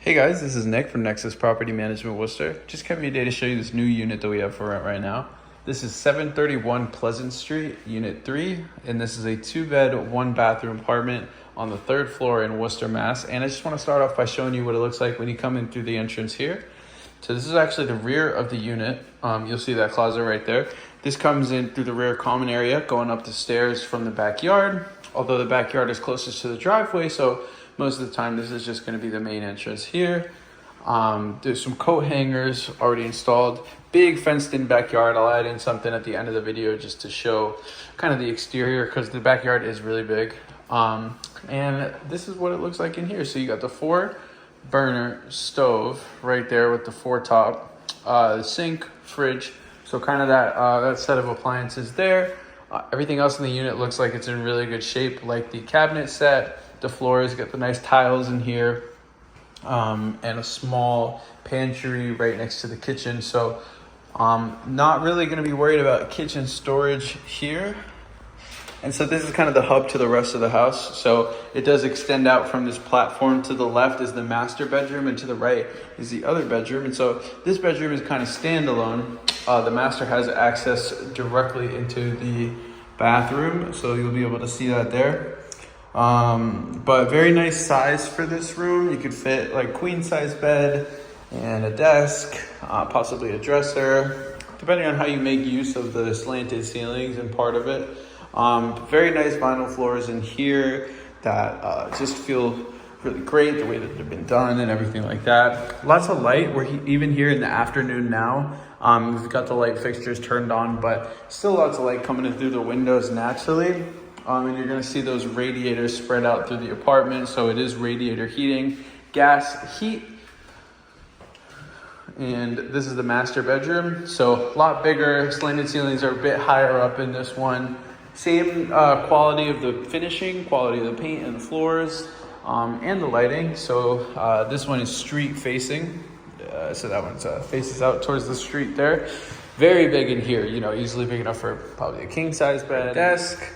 Hey guys, this is Nick from Nexus Property Management Worcester. Just came here today to show you this new unit that we have for rent right now. This is 731 Pleasant Street, Unit 3, and this is a 2-bed, 1-bathroom apartment on the 3rd floor in Worcester, Mass. And I just want to start off by showing you what it looks like when you come in through the entrance here. So this is actually the rear of the unit. You'll see that closet right there. This comes in through the rear common area, going up the stairs from the backyard, although the backyard is closest to the driveway, so most of the time this is just going to be the main entrance here. There's some coat hangers already installed. Big fenced in backyard. I'll add in something at the end of the video just to show kind of the exterior because the backyard is really big. And this is what it looks like in here. So you got the 4-burner stove right there with the 4-top, the sink, fridge. So kind of that set of appliances there. Everything else in the unit looks like it's in really good shape, like the cabinet set. The floors got the nice tiles in here, and a small pantry right next to the kitchen. So not really going to be worried about kitchen storage here. And so this is kind of the hub to the rest of the house. So it does extend out from this platform. To the left is the master bedroom and to the right is the other bedroom. And so this bedroom is kind of standalone. The master has access directly into the bathroom. So you'll be able to see that there. But very nice size for this room. You could fit like queen size bed and a desk, possibly a dresser, depending on how you make use of the slanted ceilings and part of it. Very nice vinyl floors in here that just feel really great, the way that they've been done and everything like that. Lots of light. We're even here in the afternoon now. We've got the light fixtures turned on, but still lots of light coming in through the windows naturally. And you're going to see those radiators spread out through the apartment. So it is radiator heating, gas heat. And this is the master bedroom. So a lot bigger. Slanted ceilings are a bit higher up in this one. Same quality of the finishing, quality of the paint and the floors, and the lighting. So this one is street facing. So that one faces out towards the street there. Very big in here, you know, easily big enough for probably a king size bed, desk.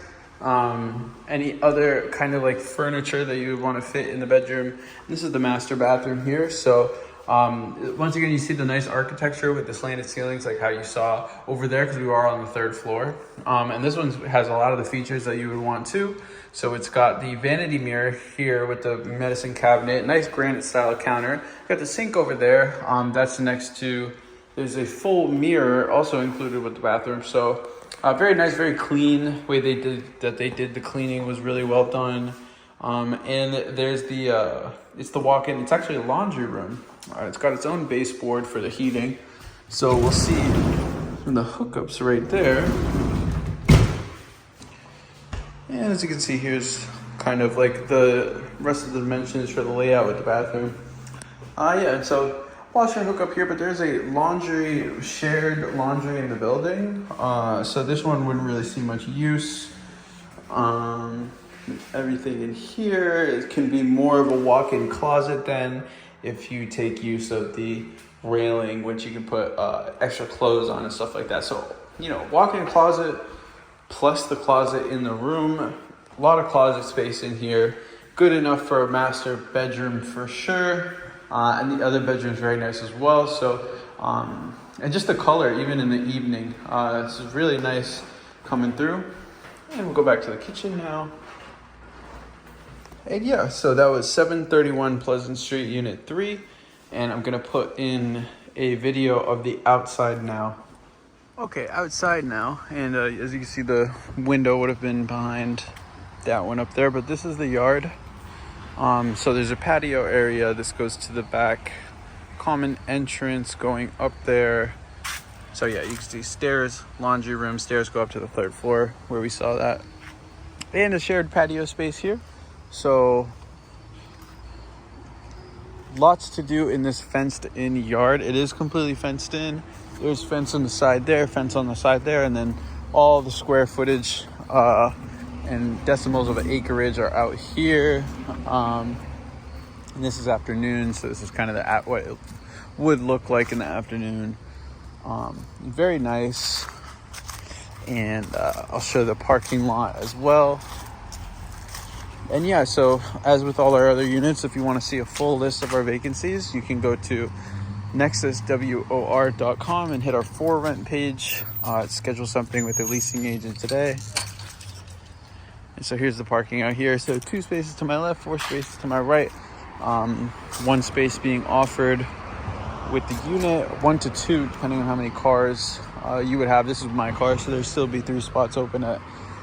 Any other kind of like furniture that you would want to fit in the bedroom. This is the master bathroom here. So once again, you see the nice architecture with the slanted ceilings like how you saw over there because we are on the 3rd floor. And this one has a lot of the features that you would want too. So it's got the vanity mirror here with the medicine cabinet, nice granite style counter. Got the sink over there. That's next to, there's a full mirror also included with the bathroom. So very nice, very clean. Way they did the cleaning was really well done. And there's it's the walk-in. It's actually a laundry room. It's got its own baseboard for the heating. So we'll see in the hookups right there. And as you can see, here's kind of like the rest of the dimensions for the layout with the bathroom. Yeah, and so washer hookup here, but there's a shared laundry in the building. So this one wouldn't really see much use. Everything in here, it can be more of a walk-in closet then if you take use of the railing, which you can put extra clothes on and stuff like that. So, you know, walk-in closet plus the closet in the room. A lot of closet space in here. Good enough for a master bedroom for sure. And the other bedroom is very nice as well. So, and just the color, even in the evening, it's really nice coming through. And we'll go back to the kitchen now. And yeah, so that was 731 Pleasant Street, Unit 3. And I'm going to put in a video of the outside now. Okay, outside now. And as you can see, the window would have been behind that one up there. But this is the yard. So there's a patio area. This goes to the back. Common entrance going up there. So yeah, you can see stairs, laundry room. Stairs go up to the 3rd floor where we saw that. And a shared patio space here. So lots to do in this fenced in yard. It is completely fenced in. There's fence on the side there, fence on the side there, and then all the square footage and decimals of acreage are out here. And this is afternoon, so this is kind of what it would look like in the afternoon. Very nice. And I'll show the parking lot as well. And yeah, so as with all our other units, if you want to see a full list of our vacancies, you can go to nexuswor.com and hit our for rent page. Schedule something with a leasing agent today. And so here's the parking out here. So 2 spaces to my left, 4 spaces to my right. 1 space being offered with the unit, 1 to 2, depending on how many cars you would have. This is my car, so there'll still be 3 spots open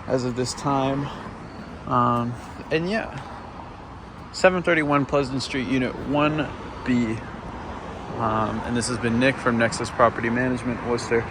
as of this time. And yeah, 731 Pleasant Street, Unit 1B. And this has been Nick from Nexus Property Management, Worcester.